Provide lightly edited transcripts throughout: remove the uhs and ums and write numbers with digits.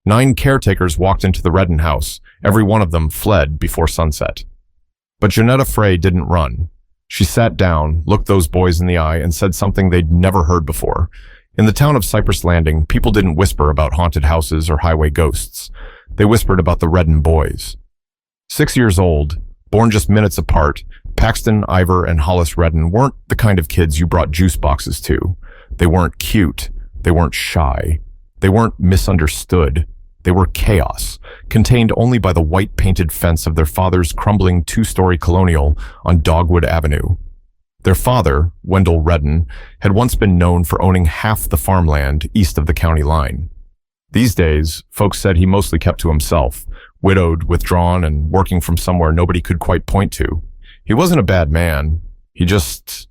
9 caretakers walked into the Redden house. Every one of them fled before sunset. But Jonetta Frey didn't run. She sat down, looked those boys in the eye, and said something they'd never heard before. In the town of Cypress Landing, people didn't whisper about haunted houses or highway ghosts. They whispered about the Redden boys. 6 years old, born just minutes apart, Paxton, Ivor, and Hollis Redden weren't the kind of kids you brought juice boxes to. They weren't cute. They weren't shy. They weren't misunderstood. They were chaos, contained only by the white-painted fence of their father's crumbling 2-story colonial on Dogwood Avenue. Their father, Wendell Redden, had once been known for owning half the farmland east of the county line. These days, folks said he mostly kept to himself, widowed, withdrawn, and working from somewhere nobody could quite point to. He wasn't a bad man. He just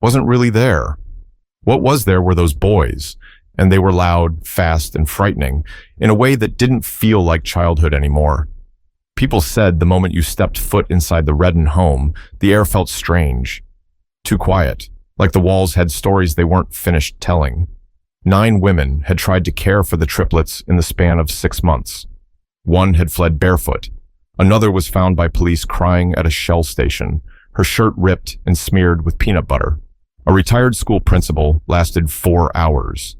wasn't really there. What was there were those boys, and they were loud, fast, and frightening in a way that didn't feel like childhood anymore. People said the moment you stepped foot inside the Redden home, the air felt strange. Too quiet, like the walls had stories they weren't finished telling. 9 women had tried to care for the triplets in the span of 6 months. One had fled barefoot. Another was found by police crying at a Shell station, her shirt ripped and smeared with peanut butter. A retired school principal lasted 4 hours.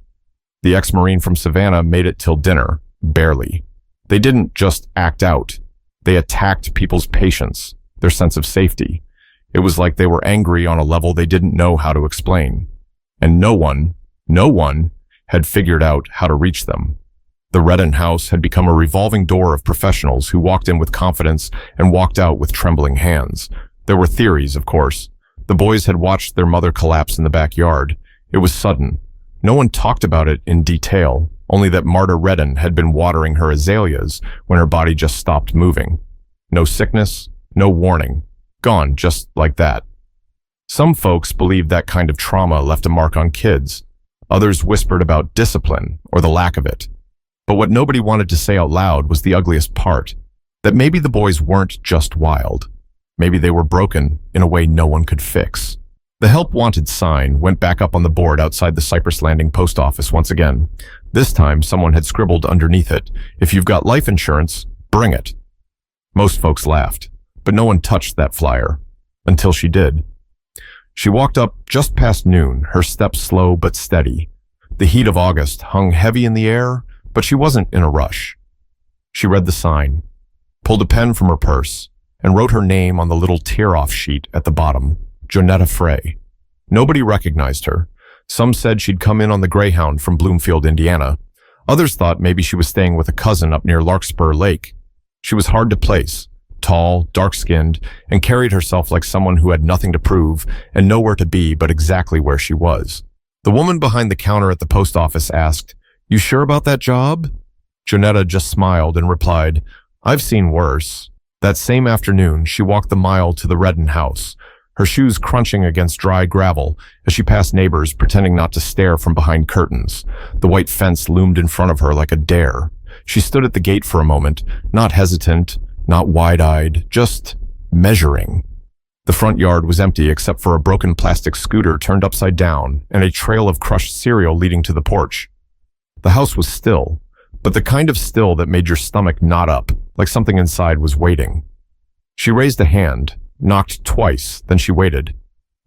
The ex-Marine from Savannah made it till dinner, barely. They didn't just act out. They attacked people's patience, their sense of safety. It was like they were angry on a level they didn't know how to explain. And no one had figured out how to reach them. The Redden house had become a revolving door of professionals who walked in with confidence and walked out with trembling hands. There were theories, of course. The boys had watched their mother collapse in the backyard. It was sudden. No one talked about it in detail, only that Marta Redden had been watering her azaleas when her body just stopped moving. No sickness, no warning. Gone just like that. Some folks believed that kind of trauma left a mark on kids. Others whispered about discipline or the lack of it. But what nobody wanted to say out loud was the ugliest part, that maybe the boys weren't just wild. Maybe they were broken in a way no one could fix. The help wanted sign went back up on the board outside the Cypress Landing post office once again. This time, someone had scribbled underneath it, "If you've got life insurance, bring it." Most folks laughed, but no one touched that flyer. Until she did. She walked up just past noon, her steps slow but steady. The heat of August hung heavy in the air, but she wasn't in a rush. She read the sign, pulled a pen from her purse, and wrote her name on the little tear-off sheet at the bottom, Jonetta Frey. Nobody recognized her. Some said she'd come in on the Greyhound from Bloomfield, Indiana. Others thought maybe she was staying with a cousin up near Larkspur Lake. She was hard to place, tall, dark-skinned, and carried herself like someone who had nothing to prove and nowhere to be but exactly where she was. The woman behind the counter at the post office asked, "You sure about that job?" Jonetta just smiled and replied, "I've seen worse." That same afternoon, she walked the mile to the Redden house, her shoes crunching against dry gravel as she passed neighbors pretending not to stare from behind curtains. The white fence loomed in front of her like a dare. She stood at the gate for a moment, not hesitant, not wide-eyed, just measuring. The front yard was empty except for a broken plastic scooter turned upside down and a trail of crushed cereal leading to the porch. The house was still, but the kind of still that made your stomach knot up, like something inside was waiting. She raised a hand, knocked twice, then she waited.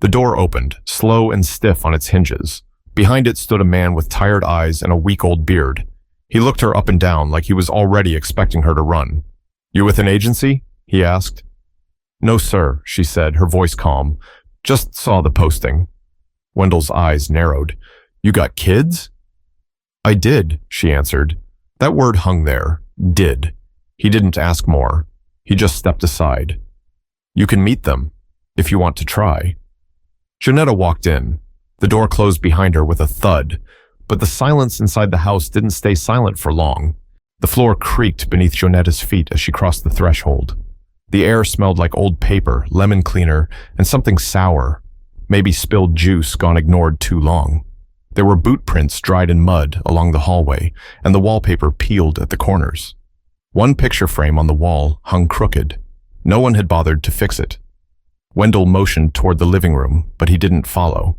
The door opened, slow and stiff on its hinges. Behind it stood a man with tired eyes and a week-old beard. He looked her up and down like he was already expecting her to run. "You with an agency?" he asked. "No, sir," she said, her voice calm. "Just saw the posting." Wendell's eyes narrowed. "You got kids?" "I did," she answered. That word hung there. Did. He didn't ask more. He just stepped aside. "You can meet them, if you want to try." Janetta walked in. The door closed behind her with a thud, but the silence inside the house didn't stay silent for long. The floor creaked beneath Jonetta's feet as she crossed the threshold. The air smelled like old paper, lemon cleaner, and something sour, maybe spilled juice gone ignored too long. There were boot prints dried in mud along the hallway, and the wallpaper peeled at the corners. One picture frame on the wall hung crooked. No one had bothered to fix it. Wendell motioned toward the living room, but he didn't follow.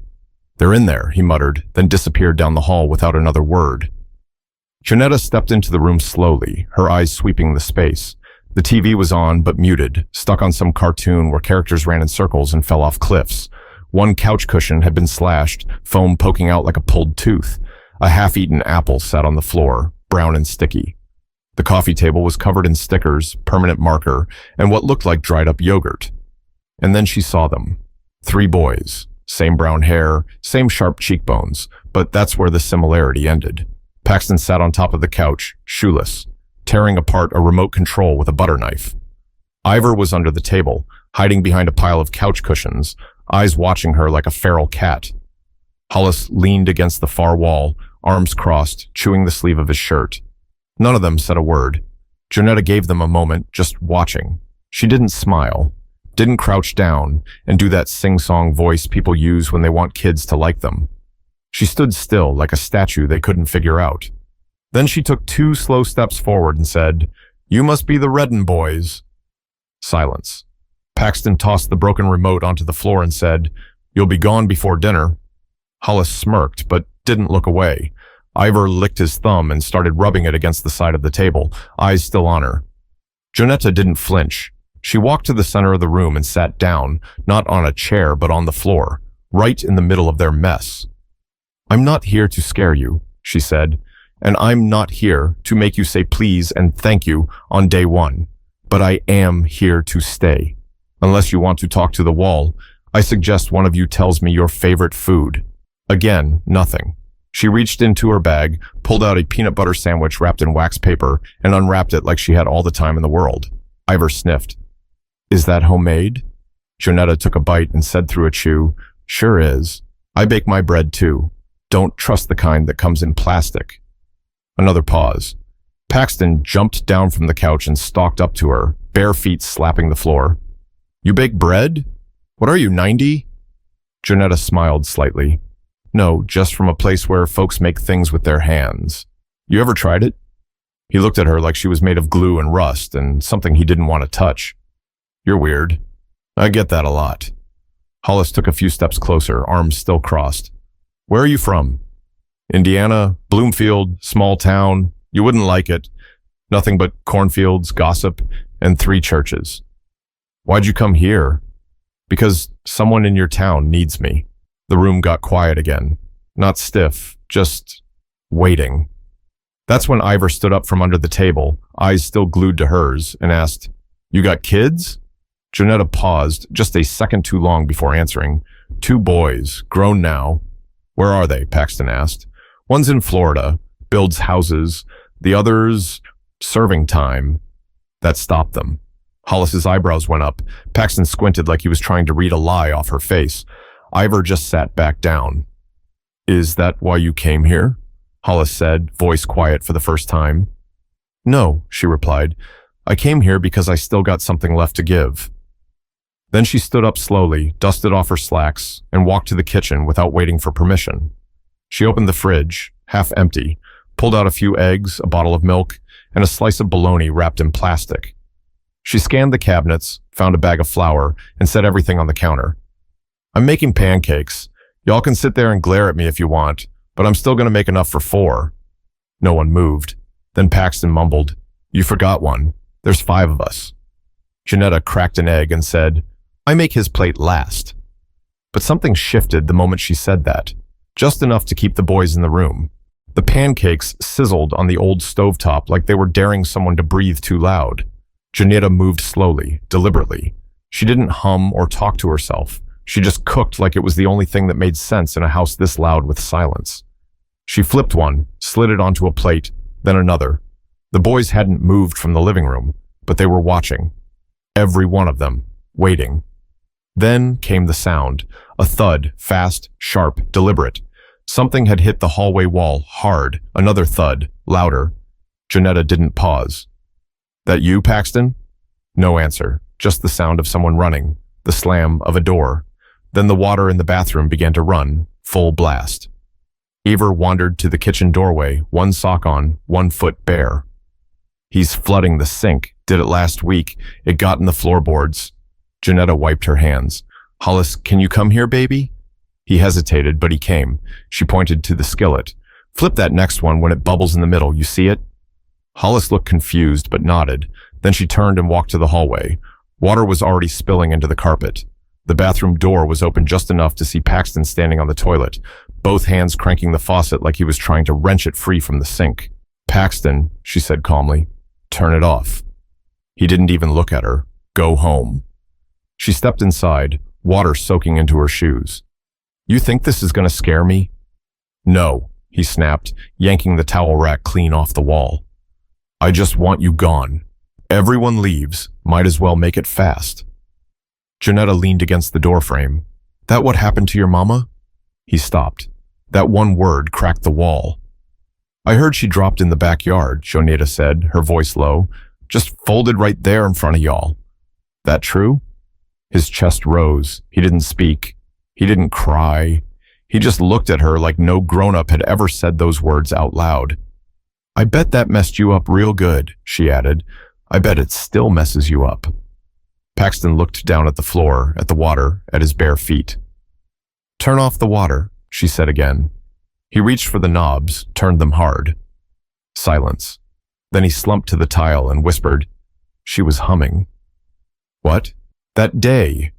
"They're in there," he muttered, then disappeared down the hall without another word. Janetta stepped into the room slowly, her eyes sweeping the space. The TV was on but muted, stuck on some cartoon where characters ran in circles and fell off cliffs. One couch cushion had been slashed, foam poking out like a pulled tooth. A half-eaten apple sat on the floor, brown and sticky. The coffee table was covered in stickers, permanent marker, and what looked like dried-up yogurt. And then she saw them. 3 boys. Same brown hair, same sharp cheekbones, but that's where the similarity ended. Paxton sat on top of the couch, shoeless, tearing apart a remote control with a butter knife. Ivor was under the table, hiding behind a pile of couch cushions, eyes watching her like a feral cat. Hollis leaned against the far wall, arms crossed, chewing the sleeve of his shirt. None of them said a word. Jonetta gave them a moment, just watching. She didn't smile, didn't crouch down and do that sing-song voice people use when they want kids to like them. She stood still like a statue they couldn't figure out. Then she took 2 slow steps forward and said, "You must be the Redden boys." Silence. Paxton tossed the broken remote onto the floor and said, "You'll be gone before dinner." Hollis smirked, but didn't look away. Ivor licked his thumb and started rubbing it against the side of the table, eyes still on her. Jonetta didn't flinch. She walked to the center of the room and sat down, not on a chair but on the floor, right in the middle of their mess. "I'm not here to scare you," she said, "and I'm not here to make you say please and thank you on day 1, but I am here to stay. Unless you want to talk to the wall, I suggest one of you tells me your favorite food." Again, nothing. She reached into her bag, pulled out a peanut butter sandwich wrapped in wax paper, and unwrapped it like she had all the time in the world. Ivor sniffed. "Is that homemade?" Jonetta took a bite and said through a chew, "Sure is. I bake my bread too. Don't trust the kind that comes in plastic." Another pause. Paxton jumped down from the couch and stalked up to her, bare feet slapping the floor. "You bake bread? What are you, 90? Jonetta smiled slightly. "No, just from a place where folks make things with their hands. You ever tried it?" He looked at her like she was made of glue and rust and something he didn't want to touch. "You're weird. I get that a lot." Hollis took a few steps closer, arms still crossed. "Where are you from?" "Indiana, Bloomfield, small town. You wouldn't like it. Nothing but cornfields, gossip, and 3 churches." "Why'd you come here?" "Because someone in your town needs me." The room got quiet again. Not stiff, just waiting. That's when Ivor stood up from under the table, eyes still glued to hers, and asked, "You got kids?" Jonetta paused, just a second too long before answering. 2 boys, grown now." "Where are they?" Paxton asked. "One's in Florida, builds houses. The other's serving time." That stopped them. Hollis's eyebrows went up. Paxton squinted like he was trying to read a lie off her face. Ivor just sat back down. "Is that why you came here?" Hollis said, voice quiet for the first time. "No," she replied. "I came here because I still got something left to give." Then she stood up slowly, dusted off her slacks, and walked to the kitchen without waiting for permission. She opened the fridge, half empty, pulled out a few eggs, a bottle of milk, and a slice of bologna wrapped in plastic. She scanned the cabinets, found a bag of flour, and set everything on the counter. "I'm making pancakes. Y'all can sit there and glare at me if you want, but I'm still going to make enough for 4. No one moved. Then Paxton mumbled, "You forgot one. There's 5 of us." Janetta cracked an egg and said, "I make his plate last." But something shifted the moment she said that, just enough to keep the boys in the room. The pancakes sizzled on the old stovetop like they were daring someone to breathe too loud. Janetta moved slowly, deliberately. She didn't hum or talk to herself. She just cooked like it was the only thing that made sense in a house this loud with silence. She flipped one, slid it onto a plate, then another. The boys hadn't moved from the living room, but they were watching. Every one of them, waiting. Then came the sound, a thud, fast, sharp, deliberate. Something had hit the hallway wall, hard, another thud, louder. Janetta didn't pause. "That you, Paxton?" No answer, just the sound of someone running, the slam of a door. Then the water in the bathroom began to run, full blast. Ivor wandered to the kitchen doorway, one sock on, one foot bare. "He's flooding the sink. Did it last week. It got in the floorboards." Janetta wiped her hands. "Hollis, can you come here, baby?" He hesitated, but he came. She pointed to the skillet. Flip that next one when it bubbles in the middle, you see it? Hollis looked confused but nodded. Then she turned and walked to the hallway. Water was already spilling into the carpet. The bathroom door was open just enough to see Paxton standing on the toilet, both hands cranking the faucet like he was trying to wrench it free from the sink. "Paxton," she said calmly, "turn it off." He didn't even look at her. "Go home." She stepped inside, water soaking into her shoes. "You think this is going to scare me?" "No," he snapped, yanking the towel rack clean off the wall. "I just want you gone. Everyone leaves. Might as well make it fast." Janetta leaned against the doorframe. "That what happened to your mama?" He stopped. That one word cracked the wall. "I heard she dropped in the backyard," Jonetta said, her voice low. "Just folded right there in front of y'all. That true?" His chest rose. He didn't speak. He didn't cry. He just looked at her like no grown-up had ever said those words out loud. "I bet that messed you up real good," she added. "I bet it still messes you up." Paxton looked down at the floor, at the water, at his bare feet. "Turn off the water," she said again. He reached for the knobs, turned them hard. Silence. Then he slumped to the tile and whispered. She was humming. "What?" "That day.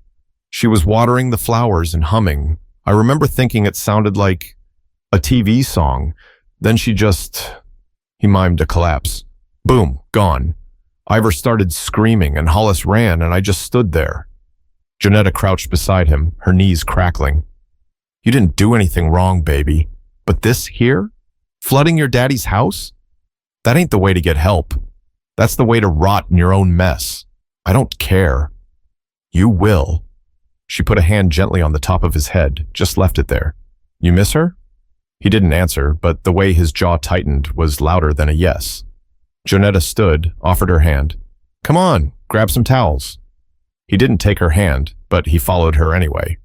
She was watering the flowers and humming. I remember thinking it sounded like a TV song. Then she just..." He mimed a collapse. Boom, gone. Ivor started screaming and Hollis ran and I just stood there. Janetta crouched beside him, her knees crackling. "You didn't do anything wrong, baby. But this here? Flooding your daddy's house? That ain't the way to get help. That's the way to rot in your own mess. I don't care." "You will." She put a hand gently on the top of his head, just left it there. "You miss her?" He didn't answer, but the way his jaw tightened was louder than a yes. Jonetta stood, offered her hand. "Come on, grab some towels." He didn't take her hand, but he followed her anyway.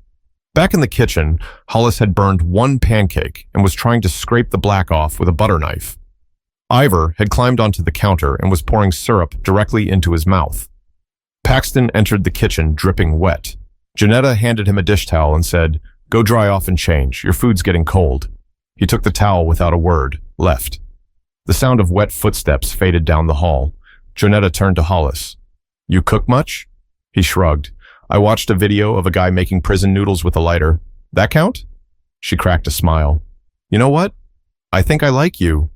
Back in the kitchen, Hollis had burned one pancake and was trying to scrape the black off with a butter knife. Ivor had climbed onto the counter and was pouring syrup directly into his mouth. Paxton entered the kitchen dripping wet. Janetta handed him a dish towel and said, "Go dry off and change. Your food's getting cold." He took the towel without a word, left. The sound of wet footsteps faded down the hall. Jonetta turned to Hollis. "You cook much?" He shrugged. "I watched a video of a guy making prison noodles with a lighter. That count?" She cracked a smile. "You know what? I think I like you."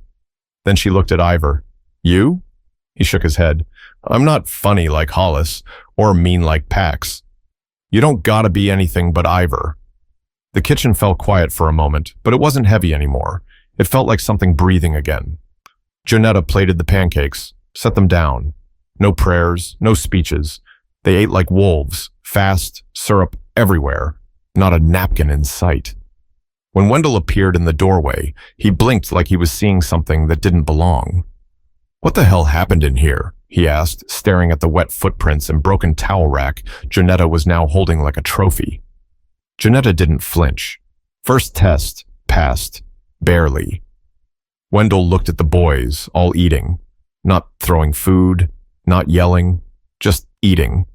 Then she looked at Ivor. "You?" He shook his head. "I'm not funny like Hollis, or mean like Pax. You don't gotta be anything but Ivor." The kitchen fell quiet for a moment, but it wasn't heavy anymore. It felt like something breathing again. Janetta plated the pancakes, set them down. No prayers, no speeches. They ate like wolves, fast, syrup everywhere, not a napkin in sight. When Wendell appeared in the doorway, he blinked like he was seeing something that didn't belong. "What the hell happened in here?" he asked, staring at the wet footprints and broken towel rack Janetta was now holding like a trophy. Janetta didn't flinch. First test, passed, barely. Wendell looked at the boys, all eating, not throwing food, not yelling, just eating.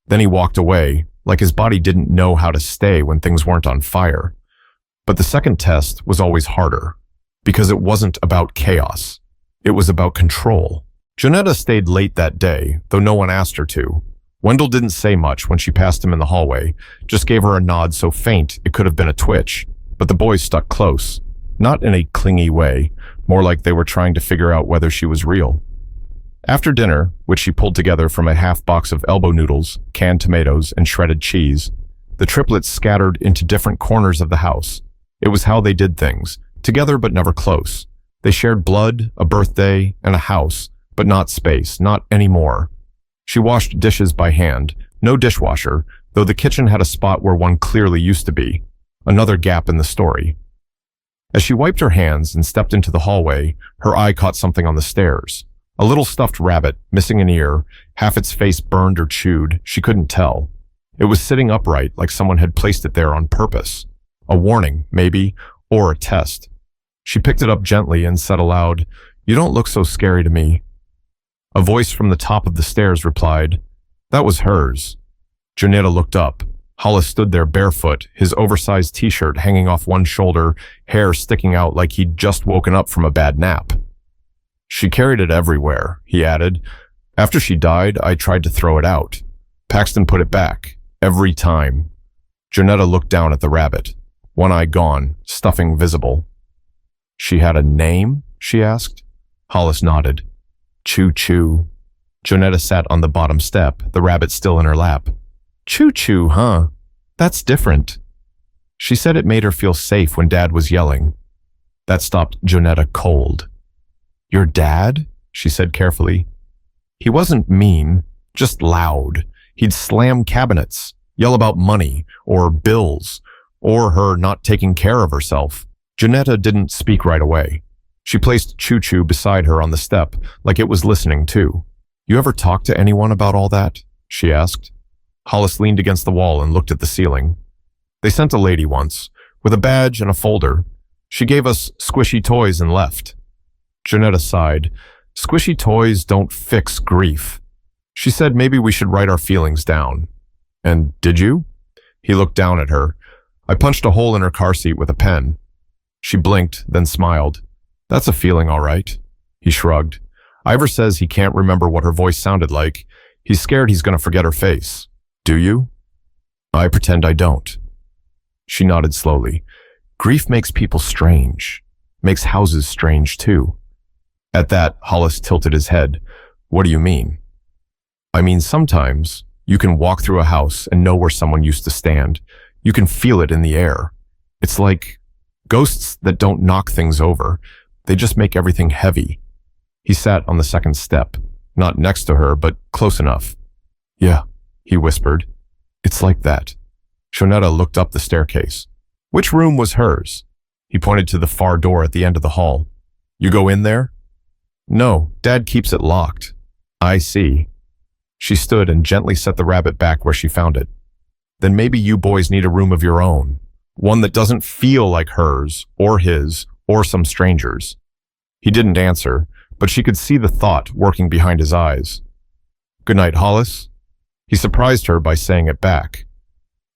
Then he walked away, like his body didn't know how to stay when things weren't on fire. But the second test was always harder, because it wasn't about chaos. It was about control. Janetta stayed late that day, though no one asked her to. Wendell didn't say much when she passed him in the hallway, just gave her a nod so faint it could have been a twitch. But the boys stuck close, not in a clingy way, more like they were trying to figure out whether she was real. After dinner, which she pulled together from a half box of elbow noodles, canned tomatoes, and shredded cheese, the triplets scattered into different corners of the house. It was how they did things, together but never close. They shared blood, a birthday, and a house, but not space, not anymore. She washed dishes by hand, no dishwasher, though the kitchen had a spot where one clearly used to be. Another gap in the story. As she wiped her hands and stepped into the hallway, her eye caught something on the stairs. A little stuffed rabbit, missing an ear, half its face burned or chewed, she couldn't tell. It was sitting upright like someone had placed it there on purpose. A warning, maybe, or a test. She picked it up gently and said aloud, "You don't look so scary to me." A voice from the top of the stairs replied, "That was hers." Janetta looked up. Hollis stood there barefoot, his oversized t-shirt hanging off one shoulder, hair sticking out like he'd just woken up from a bad nap. She carried it everywhere, he added. After she died, I tried to throw it out. Paxton put it back, every time. Janetta looked down at the rabbit, one eye gone, stuffing visible. She had a name? She asked. Hollis nodded. Choo-choo. Jonetta sat on the bottom step, the rabbit still in her lap. Choo-choo, huh? That's different. She said it made her feel safe when Dad was yelling. That stopped Jonetta cold. Your dad? She said carefully. He wasn't mean, just loud. He'd slam cabinets, yell about money, or bills, or her not taking care of herself. Janetta didn't speak right away. She placed Choo-choo beside her on the step, like it was listening too. You ever talk to anyone about all that? She asked. Hollis leaned against the wall and looked at the ceiling. They sent a lady once, with a badge and a folder. She gave us squishy toys and left. Janetta sighed. Squishy toys don't fix grief. She said maybe we should write our feelings down. And did you? He looked down at her. I punched a hole in her car seat with a pen. She blinked, then smiled. That's a feeling, all right. He shrugged. Ivor says he can't remember what her voice sounded like. He's scared he's going to forget her face. Do you? I pretend I don't. She nodded slowly. Grief makes people strange. Makes houses strange, too. At that, Hollis tilted his head. What do you mean? I mean, sometimes you can walk through a house and know where someone used to stand. You can feel it in the air. It's like ghosts that don't knock things over. They just make everything heavy. He sat on the second step, not next to her, but close enough. Yeah, he whispered. It's like that. Jonetta looked up the staircase. Which room was hers? He pointed to the far door at the end of the hall. You go in there? No, Dad keeps it locked. I see. She stood and gently set the rabbit back where she found it. Then maybe you boys need a room of your own. One that doesn't feel like hers, or his, or some stranger's. He didn't answer, but she could see the thought working behind his eyes. Good night, Hollis. He surprised her by saying it back.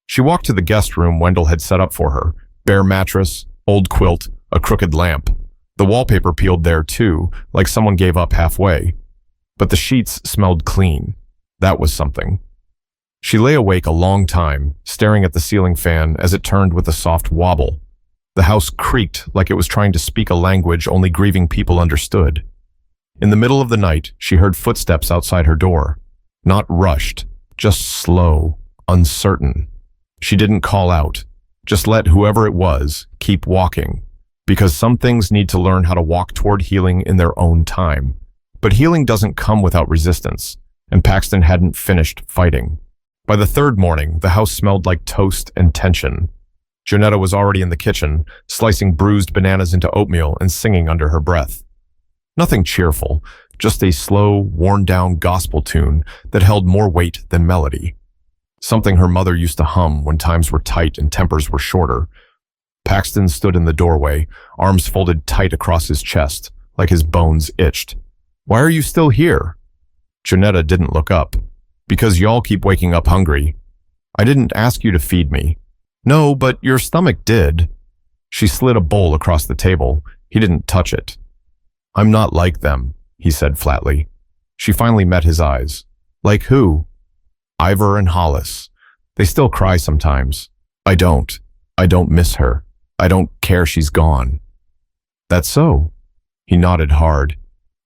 She walked to the guest room Wendell had set up for her. Bare mattress, old quilt, a crooked lamp. The wallpaper peeled there too, like someone gave up halfway. But the sheets smelled clean. That was something. She lay awake a long time, staring at the ceiling fan as it turned with a soft wobble. The house creaked like it was trying to speak a language only grieving people understood. In the middle of the night, she heard footsteps outside her door. Not rushed, just slow, uncertain. She didn't call out, just let whoever it was keep walking, because some things need to learn how to walk toward healing in their own time. But healing doesn't come without resistance, and Paxton hadn't finished fighting. By the third morning, the house smelled like toast and tension. Janetta was already in the kitchen, slicing bruised bananas into oatmeal and singing under her breath. Nothing cheerful, just a slow, worn-down gospel tune that held more weight than melody. Something her mother used to hum when times were tight and tempers were shorter. Paxton stood in the doorway, arms folded tight across his chest, like his bones itched. Why are you still here? Janetta didn't look up. Because y'all keep waking up hungry. I didn't ask you to feed me. No, but your stomach did. She slid a bowl across the table. He didn't touch it. I'm not like them, he said flatly. She finally met his eyes. Like who? Ivor and Hollis. They still cry sometimes. I don't. I don't miss her. I don't care she's gone. That's so. He nodded hard.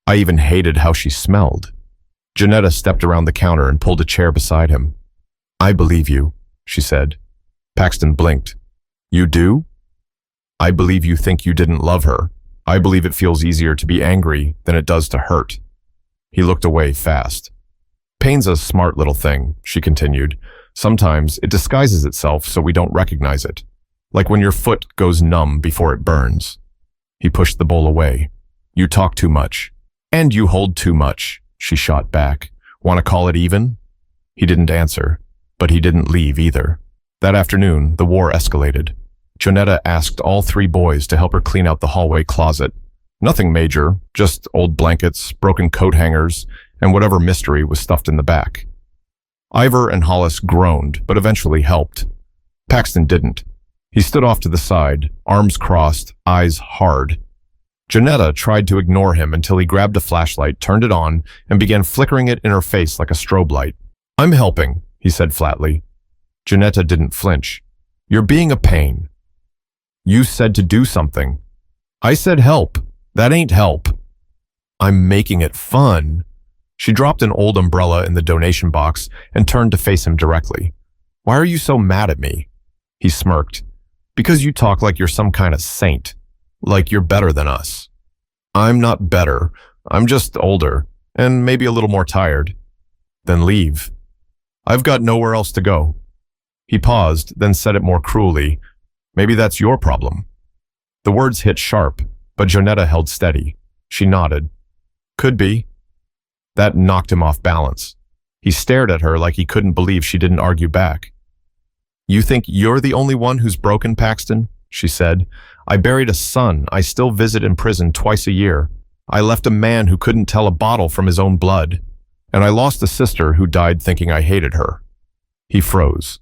I even hated how she smelled. Janetta stepped around the counter and pulled a chair beside him. I believe you, she said. Paxton blinked. You do? I believe you think you didn't love her. I believe it feels easier to be angry than it does to hurt. He looked away fast. Pain's a smart little thing, she continued. Sometimes it disguises itself so we don't recognize it. Like when your foot goes numb before it burns. He pushed the bowl away. You talk too much. And you hold too much, she shot back. Want to call it even? He didn't answer, but he didn't leave either. That afternoon, the war escalated. Jonetta asked all 3 boys to help her clean out the hallway closet. Nothing major, just old blankets, broken coat hangers, and whatever mystery was stuffed in the back. Ivor and Hollis groaned, but eventually helped. Paxton didn't. He stood off to the side, arms crossed, eyes hard. Janetta tried to ignore him until he grabbed a flashlight, turned it on, and began flickering it in her face like a strobe light. "I'm helping," he said flatly. Janetta didn't flinch. "You're being a pain." "You said to do something." "I said help. That ain't help." "I'm making it fun." She dropped an old umbrella in the donation box and turned to face him directly. "Why are you so mad at me?" He smirked. "Because you talk like you're some kind of saint. Like you're better than us." "I'm not better. I'm just older, and maybe a little more tired." "Then leave." "I've got nowhere else to go." He paused, then said it more cruelly. "Maybe that's your problem." The words hit sharp, but Jonetta held steady. She nodded. "Could be." That knocked him off balance. He stared at her like he couldn't believe she didn't argue back. "You think you're the only one who's broken, Paxton?" she said. "I buried a son I still visit in prison twice a year. I left a man who couldn't tell a bottle from his own blood. And I lost a sister who died thinking I hated her." He froze.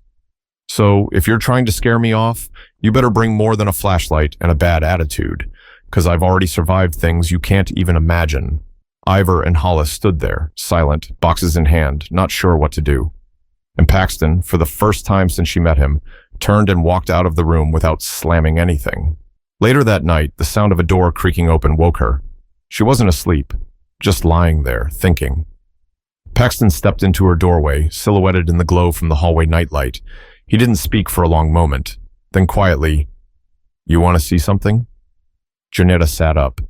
"So if you're trying to scare me off, you better bring more than a flashlight and a bad attitude, 'cause I've already survived things you can't even imagine." Ivor and Hollis stood there, silent, boxes in hand, not sure what to do. And Paxton, for the first time since she met him, turned and walked out of the room without slamming anything. Later that night, the sound of a door creaking open woke her. She wasn't asleep, just lying there, thinking. Paxton stepped into her doorway, silhouetted in the glow from the hallway nightlight. He didn't speak for a long moment. Then quietly, "You want to see something?" Janetta sat up.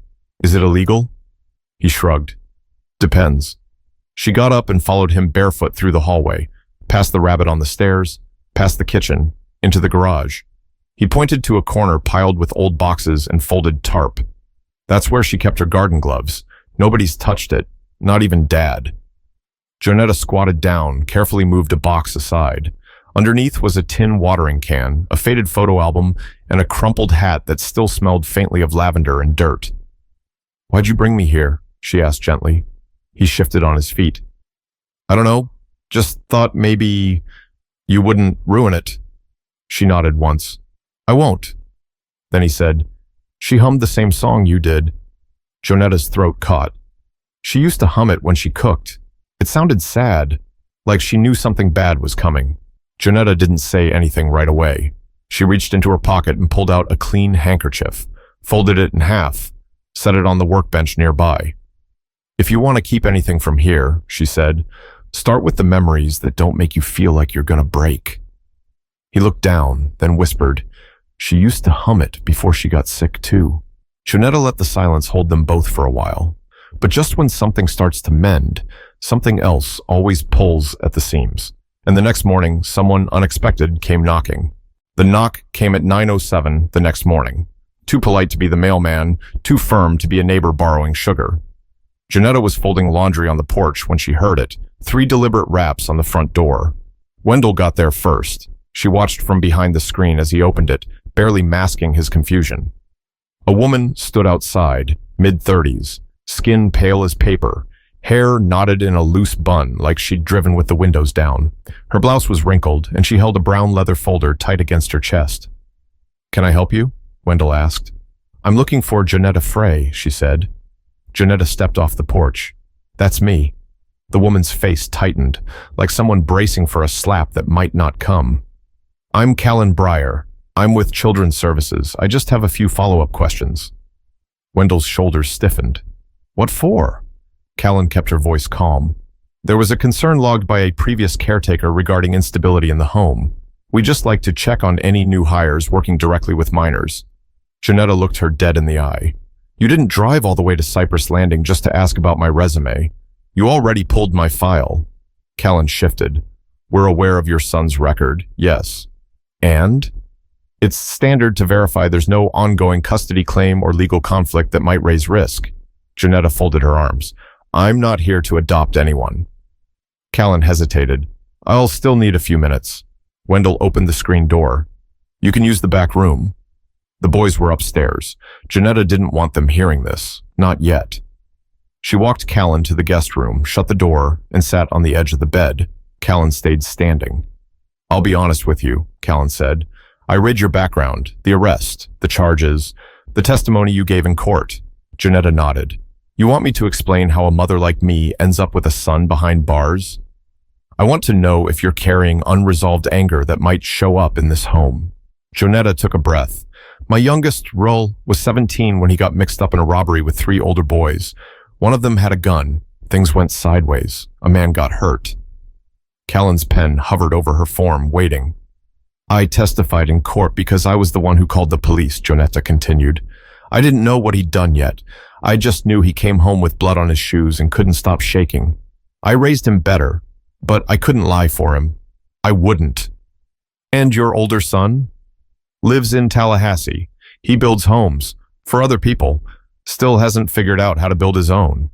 "Is it illegal?" He shrugged. "Depends." She got up and followed him barefoot through the hallway, past the rabbit on the stairs, past the kitchen, into the garage. He pointed to a corner piled with old boxes and folded tarp. That's where she kept her garden gloves. Nobody's touched it, not even Dad. Jonetta squatted down, carefully moved a box aside. Underneath was a tin watering can, a faded photo album, and a crumpled hat that still smelled faintly of lavender and dirt. "Why'd you bring me here?" she asked gently. He shifted on his feet. "I don't know. Just thought maybe you wouldn't ruin it." She nodded once. "I won't." Then he said, "She hummed the same song you did." Jonetta's throat caught. She used to hum it when she cooked. It sounded sad, like she knew something bad was coming. Janetta didn't say anything right away. She reached into her pocket and pulled out a clean handkerchief, folded it in half, set it on the workbench nearby. "If you want to keep anything from here," she said, "start with the memories that don't make you feel like you're gonna break." He looked down, then whispered, "She used to hum it before she got sick too." Jonetta let the silence hold them both for a while. But just when something starts to mend, something else always pulls at the seams. And the next morning, someone unexpected came knocking. The knock came at 9:07 the next morning. Too polite to be the mailman, too firm to be a neighbor borrowing sugar. Janetta was folding laundry on the porch when she heard it, 3 deliberate raps on the front door. Wendell got there first. She watched from behind the screen as he opened it, barely masking his confusion. A woman stood outside, mid-30s, skin pale as paper, hair knotted in a loose bun like she'd driven with the windows down. Her blouse was wrinkled, and she held a brown leather folder tight against her chest. "Can I help you?" Wendell asked. "I'm looking for Jonetta Frey," she said. Janetta stepped off the porch. "That's me." The woman's face tightened, like someone bracing for a slap that might not come. "I'm Callan Breyer. I'm with Children's Services. I just have a few follow-up questions." Wendell's shoulders stiffened. "What for?" Callan kept her voice calm. "There was a concern logged by a previous caretaker regarding instability in the home. We just like to check on any new hires working directly with minors." Janetta looked her dead in the eye. "You didn't drive all the way to Cypress Landing just to ask about my resume. You already pulled my file." Callan shifted. "We're aware of your son's record, yes. And? It's standard to verify there's no ongoing custody claim or legal conflict that might raise risk." Janetta folded her arms. "I'm not here to adopt anyone." Callan hesitated. "I'll still need a few minutes." Wendell opened the screen door. "You can use the back room." The boys were upstairs. Janetta didn't want them hearing this. Not yet. She walked Callan to the guest room, shut the door, and sat on the edge of the bed. Callan stayed standing. I'll be honest with you, Callan said. I read your background, the arrest, the charges, the testimony you gave in court. Janetta nodded. You want me to explain how a mother like me ends up with a son behind bars? I want to know if you're carrying unresolved anger that might show up in this home. Jonetta took a breath. My youngest, Rull, was 17 when he got mixed up in a robbery with 3 older boys. One of them had a gun. Things went sideways. A man got hurt. Callan's pen hovered over her form, waiting. I testified in court because I was the one who called the police, Jonetta continued. I didn't know what he'd done yet. I just knew he came home with blood on his shoes and couldn't stop shaking. I raised him better, but I couldn't lie for him. I wouldn't. And your older son? Lives in Tallahassee. He builds homes for other people. Still hasn't figured out how to build his own.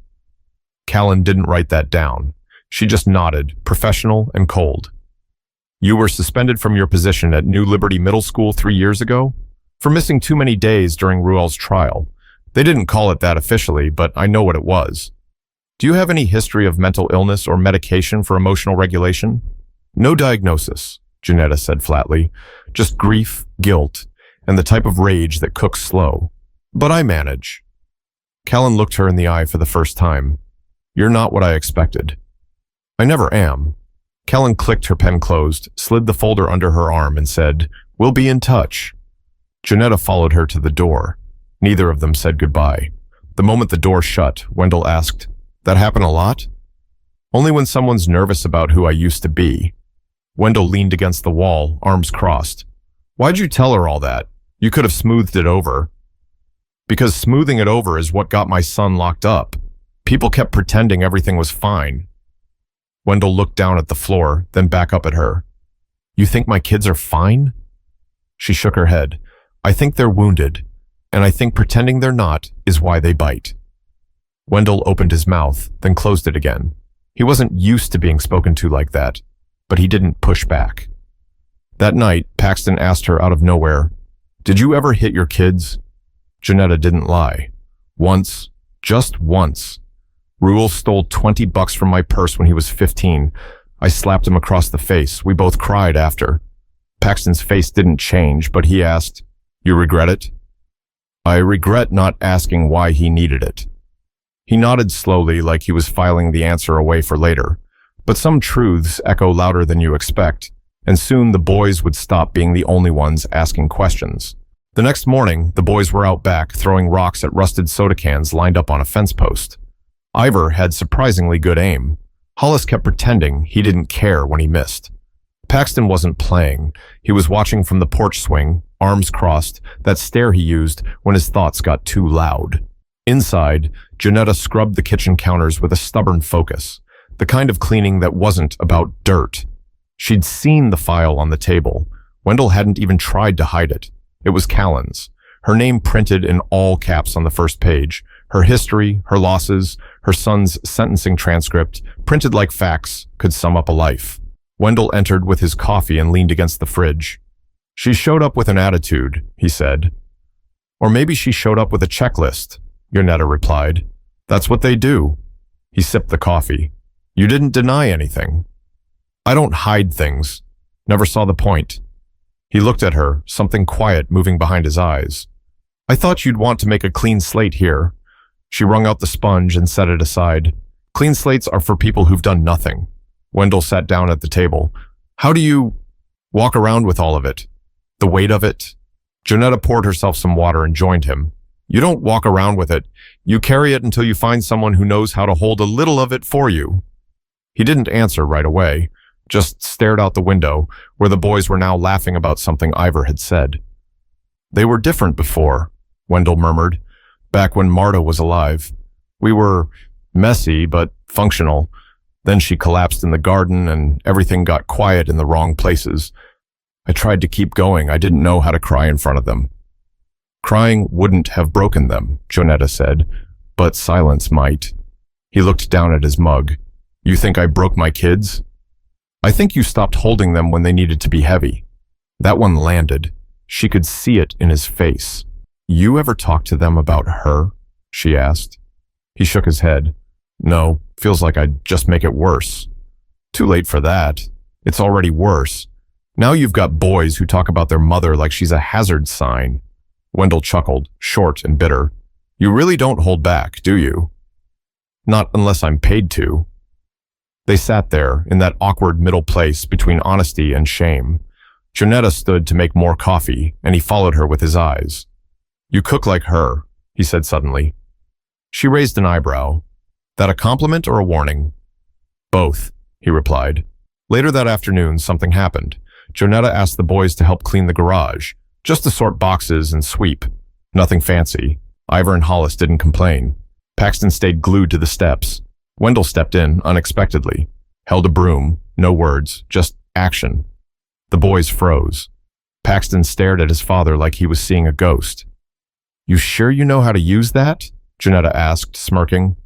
Callan didn't write that down. She just nodded, professional and cold. You were suspended from your position at New Liberty Middle School 3 years ago? For missing too many days during Ruel's trial. They didn't call it that officially, but I know what it was. Do you have any history of mental illness or medication for emotional regulation? No diagnosis, Janetta said flatly. Just grief, guilt, and the type of rage that cooks slow. But I manage. Callan looked her in the eye for the first time. You're not what I expected. I never am. Callan clicked her pen closed, slid the folder under her arm, and said, We'll be in touch. Janetta followed her to the door. Neither of them said goodbye. The moment the door shut, Wendell asked, That happen a lot? Only when someone's nervous about who I used to be. Wendell leaned against the wall, arms crossed. Why'd you tell her all that? You could have smoothed it over. Because smoothing it over is what got my son locked up. People kept pretending everything was fine. Wendell looked down at the floor, then back up at her. You think my kids are fine? She shook her head. I think they're wounded, and I think pretending they're not is why they bite. Wendell opened his mouth, then closed it again. He wasn't used to being spoken to like that, but he didn't push back. That night, Paxton asked her out of nowhere, Did you ever hit your kids? Janetta didn't lie. Once, just once. Ruel stole $20 from my purse when he was 15. I slapped him across the face. We both cried after. Paxton's face didn't change, but he asked, You regret it? I regret not asking why he needed it. He nodded slowly like he was filing the answer away for later. But some truths echo louder than you expect, and soon the boys would stop being the only ones asking questions. The next morning, the boys were out back throwing rocks at rusted soda cans lined up on a fence post. Ivor had surprisingly good aim. Hollis kept pretending he didn't care when he missed. Paxton wasn't playing. He was watching from the porch swing, arms crossed, that stare he used when his thoughts got too loud. Inside, Janetta scrubbed the kitchen counters with a stubborn focus, the kind of cleaning that wasn't about dirt. She'd seen the file on the table. Wendell hadn't even tried to hide it. It was Callan's, her name printed in all caps on the first page, her history, her losses, her son's sentencing transcript, printed like facts, could sum up a life. Wendell entered with his coffee and leaned against the fridge. She showed up with an attitude, he said. Or maybe she showed up with a checklist, Janetta replied. That's what they do. He sipped the coffee. You didn't deny anything. I don't hide things. Never saw the point. He looked at her, something quiet moving behind his eyes. I thought you'd want to make a clean slate here. She wrung out the sponge and set it aside. Clean slates are for people who've done nothing. Wendell sat down at the table. How do you walk around with all of it? The weight of it? Janetta poured herself some water and joined him. You don't walk around with it. You carry it until you find someone who knows how to hold a little of it for you. He didn't answer right away, just stared out the window, where the boys were now laughing about something Ivor had said. They were different before, Wendell murmured. Back when Marta was alive. We were messy, but functional. Then she collapsed in the garden and everything got quiet in the wrong places. I tried to keep going. I didn't know how to cry in front of them. Crying wouldn't have broken them, Jonetta said, but silence might. He looked down at his mug. You think I broke my kids? I think you stopped holding them when they needed to be heavy. That one landed. She could see it in his face. You ever talk to them about her? She asked. He shook his head. No, feels like I'd just make it worse. Too late for that. It's already worse. Now you've got boys who talk about their mother like she's a hazard sign. Wendell chuckled, short and bitter. You really don't hold back, do you? Not unless I'm paid to. They sat there, in that awkward middle place between honesty and shame. Janetta stood to make more coffee, and he followed her with his eyes. You cook like her, he said suddenly. She raised an eyebrow. That a compliment or a warning? Both, he replied. Later that afternoon, something happened. Jonetta asked the boys to help clean the garage, just to sort boxes and sweep. Nothing fancy. Ivor and Hollis didn't complain. Paxton stayed glued to the steps. Wendell stepped in unexpectedly, held a broom, no words, just action. The boys froze. Paxton stared at his father like he was seeing a ghost. You sure you know how to use that? Janetta asked, smirking.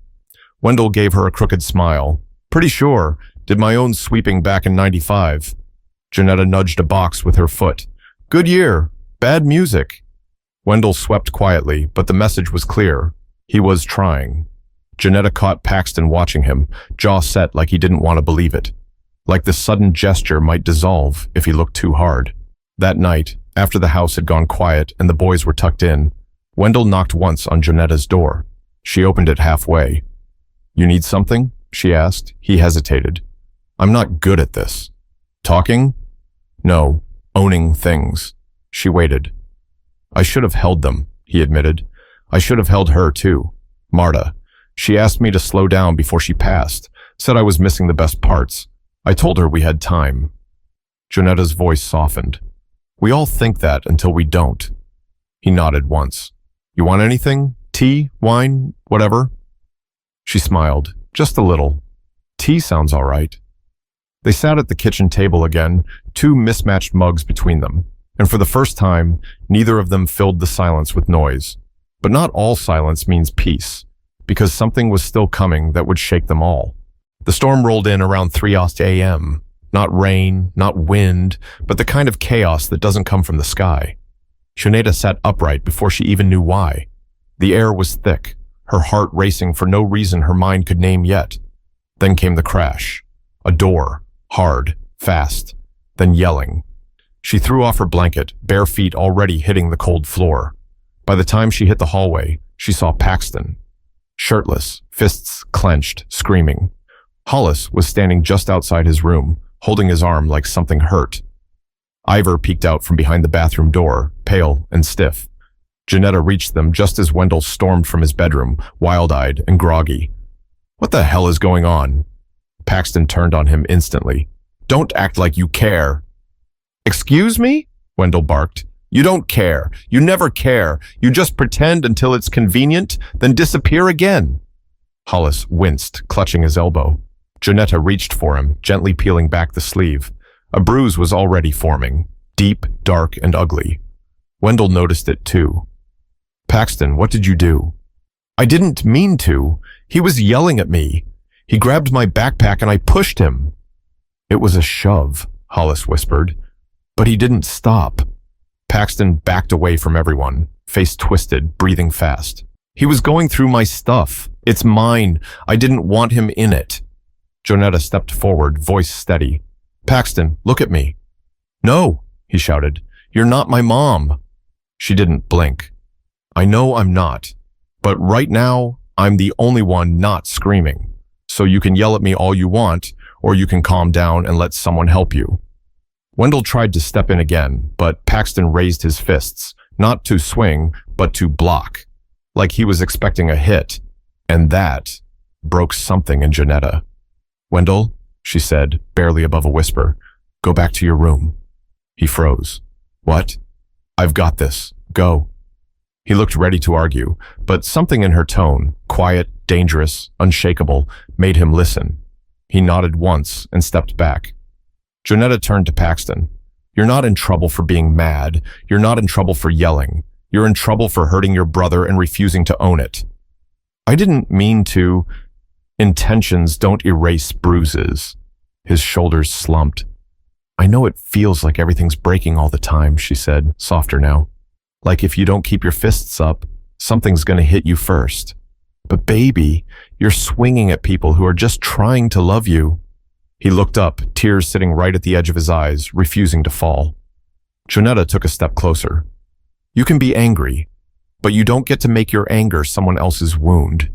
Wendell gave her a crooked smile. Pretty sure. Did my own sweeping back in '95. Janetta nudged a box with her foot. Good year. Bad music. Wendell swept quietly, but the message was clear. He was trying. Janetta caught Paxton watching him, jaw set like he didn't want to believe it. Like the sudden gesture might dissolve if he looked too hard. That night, after the house had gone quiet and the boys were tucked in, Wendell knocked once on Janetta's door. She opened it halfway. You need something? She asked. He hesitated. I'm not good at this. Talking? No, owning things. She waited. I should have held them, he admitted. I should have held her too. Marta. She asked me to slow down before she passed, said I was missing the best parts. I told her we had time. Janetta's voice softened. We all think that until we don't. He nodded once. You want anything? Tea? Wine? Whatever? She smiled, just a little. Tea sounds all right. They sat at the kitchen table again, two mismatched mugs between them, and for the first time, neither of them filled the silence with noise. But not all silence means peace, because something was still coming that would shake them all. The storm rolled in around 3 a.m. Not rain, not wind, but the kind of chaos that doesn't come from the sky. Janetta sat upright before she even knew why. The air was thick, her heart racing for no reason her mind could name yet. Then came the crash. A door, hard, fast, then yelling. She threw off her blanket, bare feet already hitting the cold floor. By the time she hit the hallway, she saw Paxton. Shirtless, fists clenched, screaming. Hollis was standing just outside his room, holding his arm like something hurt. Ivor peeked out from behind the bathroom door, pale and stiff. Janetta reached them just as Wendell stormed from his bedroom, wild-eyed and groggy. What the hell is going on? Paxton turned on him instantly. Don't act like you care. Excuse me? Wendell barked. You don't care. You never care. You just pretend until it's convenient, then disappear again. Hollis winced, clutching his elbow. Janetta reached for him, gently peeling back the sleeve. A bruise was already forming, deep, dark, and ugly. Wendell noticed it too. Paxton, what did you do? I didn't mean to. He was yelling at me. He grabbed my backpack and I pushed him. It was a shove, Hollis whispered. But he didn't stop. Paxton backed away from everyone, face twisted, breathing fast. He was going through my stuff. It's mine. I didn't want him in it. Jonetta stepped forward, voice steady. Paxton, look at me. No, he shouted. You're not my mom. She didn't blink. I know I'm not, but right now, I'm the only one not screaming. So you can yell at me all you want, or you can calm down and let someone help you. Wendell tried to step in again, but Paxton raised his fists, not to swing, but to block, like he was expecting a hit, and that broke something in Janetta. Wendell, she said, barely above a whisper, go back to your room. He froze. What? I've got this. Go. He looked ready to argue, but something in her tone, quiet, dangerous, unshakable, made him listen. He nodded once and stepped back. Jonetta turned to Paxton. You're not in trouble for being mad. You're not in trouble for yelling. You're in trouble for hurting your brother and refusing to own it. I didn't mean to. Intentions don't erase bruises. His shoulders slumped. I know it feels like everything's breaking all the time, she said, softer now. Like if you don't keep your fists up, something's gonna hit you first. But baby, you're swinging at people who are just trying to love you. He looked up, tears sitting right at the edge of his eyes, refusing to fall. Jonetta took a step closer. You can be angry, but you don't get to make your anger someone else's wound.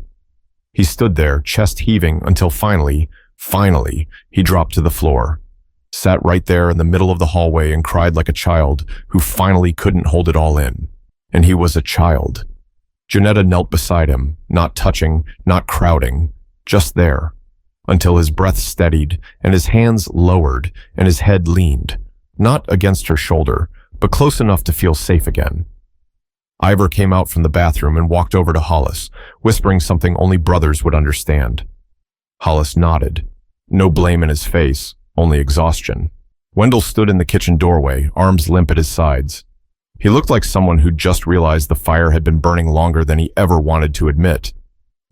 He stood there, chest heaving, until finally, he dropped to the floor. Sat right there in the middle of the hallway and cried like a child who finally couldn't hold it all in. And he was a child. Janetta knelt beside him, not touching, not crowding, just there, until his breath steadied and his hands lowered and his head leaned, not against her shoulder, but close enough to feel safe again. Ivor came out from the bathroom and walked over to Hollis, whispering something only brothers would understand. Hollis nodded. No blame in his face, only exhaustion. Wendell stood in the kitchen doorway, arms limp at his sides. He looked like someone who'd just realized the fire had been burning longer than he ever wanted to admit.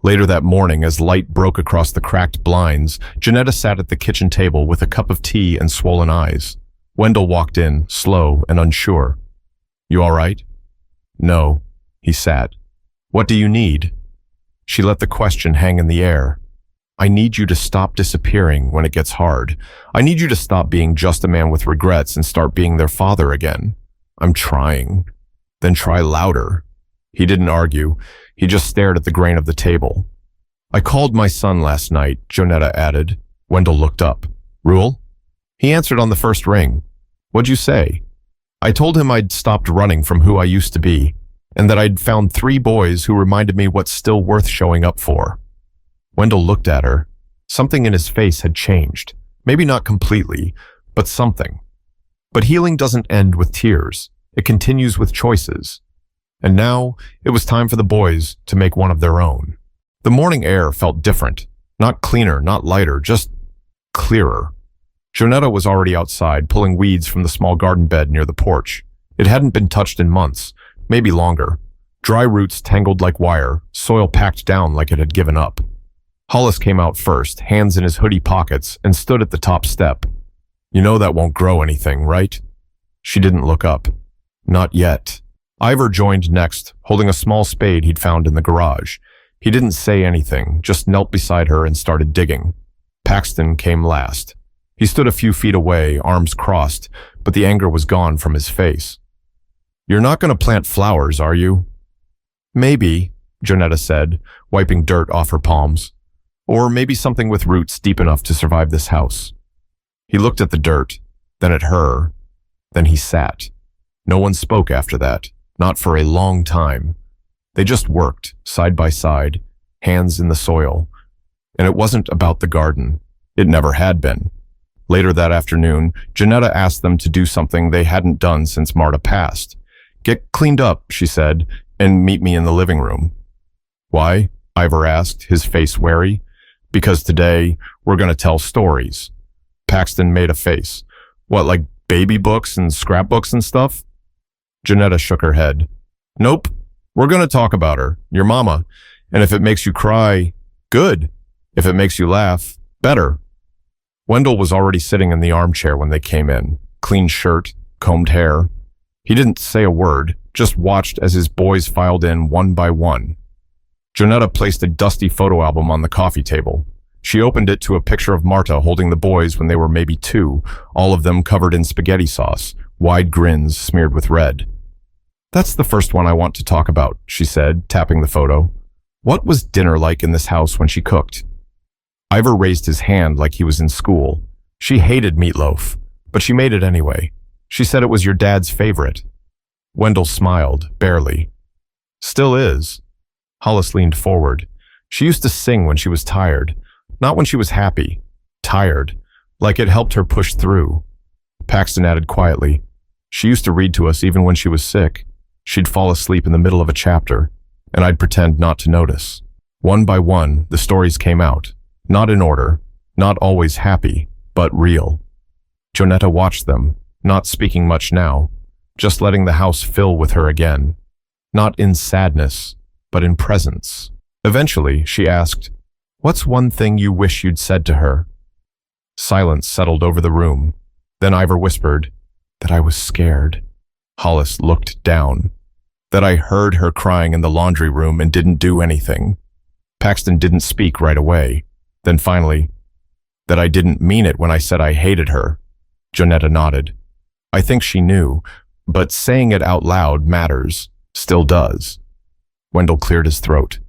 Later that morning, as light broke across the cracked blinds, Janetta sat at the kitchen table with a cup of tea and swollen eyes. Wendell walked in, slow and unsure. You all right? No, he sat. What do you need? She let the question hang in the air. I need you to stop disappearing when it gets hard. I need you to stop being just a man with regrets and start being their father again. I'm trying. Then try louder. He didn't argue. He just stared at the grain of the table. I called my son last night, Jonetta added. Wendell looked up. Rule? He answered on the first ring. What'd you say? I told him I'd stopped running from who I used to be, and that I'd found 3 boys who reminded me what's still worth showing up for. Wendell looked at her. Something in his face had changed. Maybe not completely, but something. But healing doesn't end with tears. It continues with choices. And now, it was time for the boys to make one of their own. The morning air felt different. Not cleaner, not lighter, just clearer. Jonetta was already outside, pulling weeds from the small garden bed near the porch. It hadn't been touched in months, maybe longer. Dry roots tangled like wire, soil packed down like it had given up. Hollis came out first, hands in his hoodie pockets, and stood at the top step. You know that won't grow anything, right? She didn't look up. Not yet. Ivor joined next, holding a small spade he'd found in the garage. He didn't say anything, just knelt beside her and started digging. Paxton came last. He stood a few feet away, arms crossed, but the anger was gone from his face. You're not going to plant flowers, are you? Maybe, Jonetta said, wiping dirt off her palms. Or maybe something with roots deep enough to survive this house. He looked at the dirt, then at her, then he sat. No one spoke after that, not for a long time. They just worked, side by side, hands in the soil. And it wasn't about the garden. It never had been. Later that afternoon, Janetta asked them to do something they hadn't done since Marta passed. Get cleaned up, she said, and meet me in the living room. Why? Ivor asked, his face wary. Because today, we're going to tell stories. Paxton made a face. What, like baby books and scrapbooks and stuff? Janetta shook her head. Nope. We're going to talk about her, your mama. And if it makes you cry, good. If it makes you laugh, better. Wendell was already sitting in the armchair when they came in. Clean shirt, combed hair. He didn't say a word, just watched as his boys filed in one by one. Jonetta placed a dusty photo album on the coffee table. She opened it to a picture of Marta holding the boys when they were maybe 2, all of them covered in spaghetti sauce, wide grins smeared with red. That's the first one I want to talk about, she said, tapping the photo. What was dinner like in this house when she cooked? Ivor raised his hand like he was in school. She hated meatloaf, but she made it anyway. She said it was your dad's favorite. Wendell smiled, barely. Still is. Hollis leaned forward. She used to sing when she was tired, not when she was happy. Tired, like it helped her push through. Paxton added quietly, she used to read to us even when she was sick. She'd fall asleep in the middle of a chapter, and I'd pretend not to notice. One by one, the stories came out. Not in order, not always happy, but real. Jonetta watched them, not speaking much now, just letting the house fill with her again. Not in sadness, but in presence. Eventually, she asked, What's one thing you wish you'd said to her? Silence settled over the room. Then Ivor whispered, that I was scared. Hollis looked down. That I heard her crying in the laundry room and didn't do anything. Paxton didn't speak right away. Then finally, That I didn't mean it when I said I hated her. Jonetta nodded. I think she knew, but saying it out loud matters, still does. Wendell cleared his throat.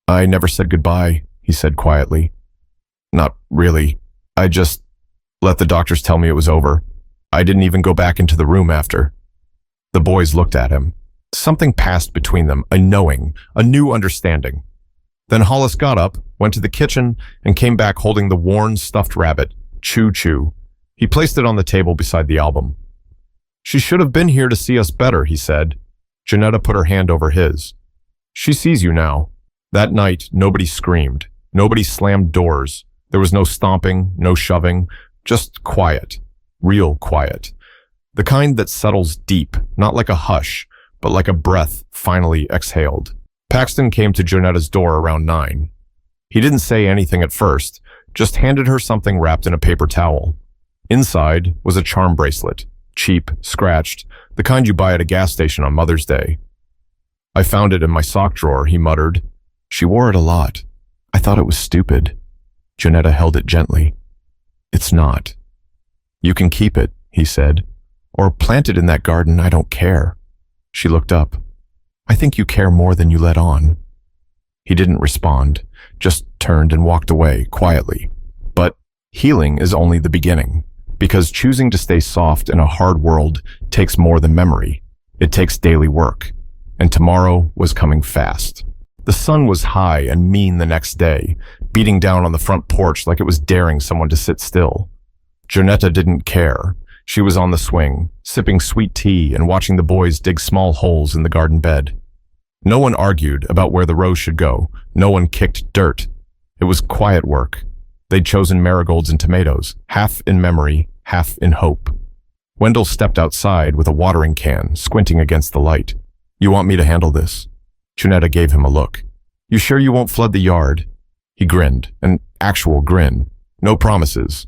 I never said goodbye, he said quietly. Not really. I just let the doctors tell me it was over. I didn't even go back into the room after. The boys looked at him. Something passed between them, a knowing, a new understanding. Then Hollis got up, went to the kitchen, and came back holding the worn, stuffed rabbit, Choo Choo. He placed it on the table beside the album. She should have been here to see us better, he said. Janetta put her hand over his. She sees you now. That night, nobody screamed. Nobody slammed doors. There was no stomping, no shoving, just quiet. Real quiet. The kind that settles deep, not like a hush, but like a breath finally exhaled. Paxton came to Jonetta's door around 9. He didn't say anything at first, just handed her something wrapped in a paper towel. Inside was a charm bracelet, cheap, scratched, the kind you buy at a gas station on Mother's Day. I found it in my sock drawer, he muttered. She wore it a lot. I thought it was stupid. Janetta held it gently. It's not. You can keep it, he said, or plant it in that garden, I don't care. She looked up. I think you care more than you let on. He didn't respond, just turned and walked away quietly. But healing is only the beginning, because choosing to stay soft in a hard world takes more than memory. It takes daily work. And tomorrow was coming fast. The sun was high and mean the next day, beating down on the front porch like it was daring someone to sit still. Jonetta didn't care. She was on the swing, sipping sweet tea and watching the boys dig small holes in the garden bed. No one argued about where the rows should go. No one kicked dirt. It was quiet work. They'd chosen marigolds and tomatoes, half in memory, half in hope. Wendell stepped outside with a watering can, squinting against the light. You want me to handle this? Janetta gave him a look. You sure you won't flood the yard? He grinned, an actual grin. No promises.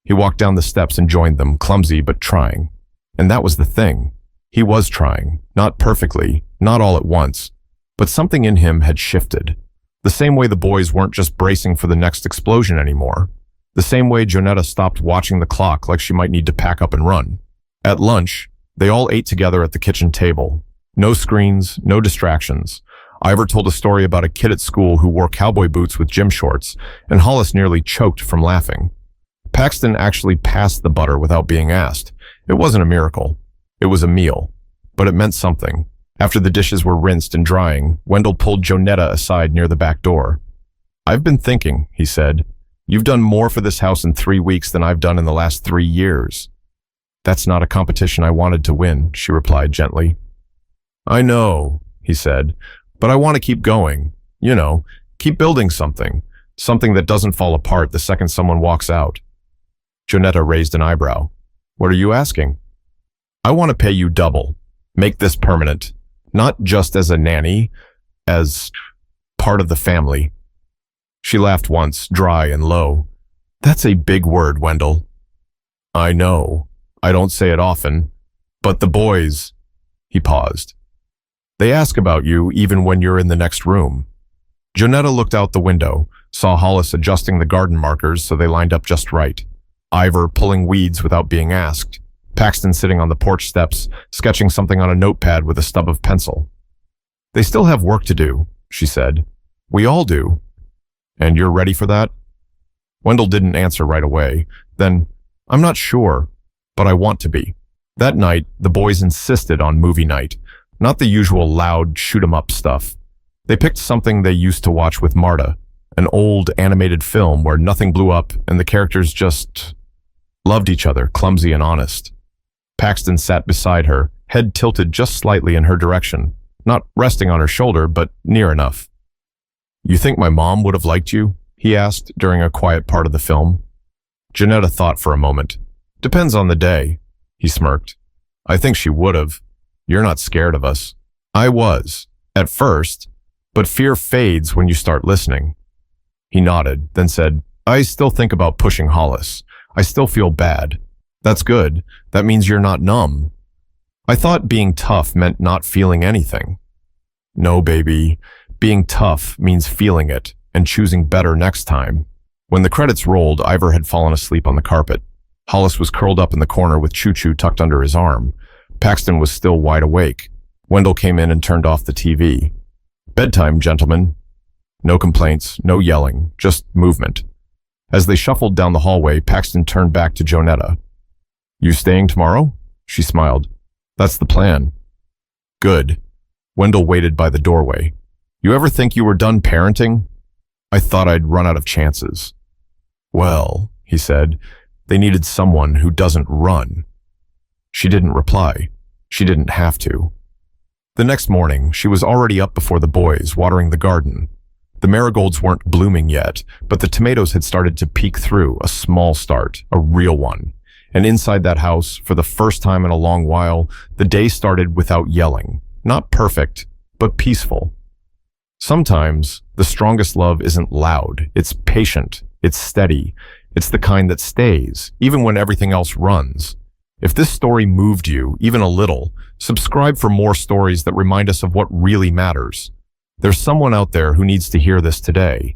He walked down the steps and joined them, clumsy but trying. And that was the thing. He was trying, not perfectly, not all at once, but something in him had shifted. The same way the boys weren't just bracing for the next explosion anymore. The same way Jonetta stopped watching the clock like she might need to pack up and run. At lunch, they all ate together at the kitchen table. No screens, no distractions. Ivor told a story about a kid at school who wore cowboy boots with gym shorts, and Hollis nearly choked from laughing. Paxton actually passed the butter without being asked. It wasn't a miracle. It was a meal. But it meant something. After the dishes were rinsed and drying, Wendell pulled Jonetta aside near the back door. I've been thinking, he said. You've done more for this house in 3 weeks than I've done in the last 3 years. That's not a competition I wanted to win, she replied gently. I know, he said, but I want to keep going. You know, keep building something. Something that doesn't fall apart the second someone walks out. Jonetta raised an eyebrow. What are you asking? I want to pay you double. Make this permanent. Not just as a nanny, as part of the family. She laughed once, dry and low. That's a big word, Wendell. I know. I don't say it often. But the boys... He paused. They ask about you even when you're in the next room. Jonetta looked out the window, saw Hollis adjusting the garden markers so they lined up just right. Ivor pulling weeds without being asked. Paxton sitting on the porch steps, sketching something on a notepad with a stub of pencil. They still have work to do, she said. We all do. And you're ready for that? Wendell didn't answer right away. Then, I'm not sure, but I want to be. That night, the boys insisted on movie night, not the usual loud shoot-'em-up stuff. They picked something they used to watch with Marta, an old animated film where nothing blew up and the characters just loved each other, clumsy and honest. Paxton sat beside her, head tilted just slightly in her direction, not resting on her shoulder, but near enough. You think my mom would have liked you? He asked during a quiet part of the film. Janetta thought for a moment. Depends on the day, he smirked. I think she would have. You're not scared of us. I was, at first, but fear fades when you start listening. He nodded, then said, I still think about pushing Hollis. I still feel bad. That's good. That means you're not numb. I thought being tough meant not feeling anything. No, baby. Being tough means feeling it and choosing better next time. When the credits rolled, Ivor had fallen asleep on the carpet. Hollis was curled up in the corner with Choo-Choo tucked under his arm. Paxton was still wide awake. Wendell came in and turned off the TV. "Bedtime, gentlemen." No complaints, no yelling, just movement. As they shuffled down the hallway, Paxton turned back to Jonetta. "You staying tomorrow?" She smiled. "That's the plan." "Good." Wendell waited by the doorway. "You ever think you were done parenting?" "I thought I'd run out of chances." "Well," he said, "they needed someone who doesn't run." She didn't reply. She didn't have to. The next morning, she was already up before the boys, watering the garden. The marigolds weren't blooming yet, but the tomatoes had started to peek through, a small start, a real one. And inside that house, for the first time in a long while, the day started without yelling. Not perfect, but peaceful. Sometimes, the strongest love isn't loud. It's patient. It's steady. It's the kind that stays, even when everything else runs. If this story moved you, even a little, subscribe for more stories that remind us of what really matters. There's someone out there who needs to hear this today.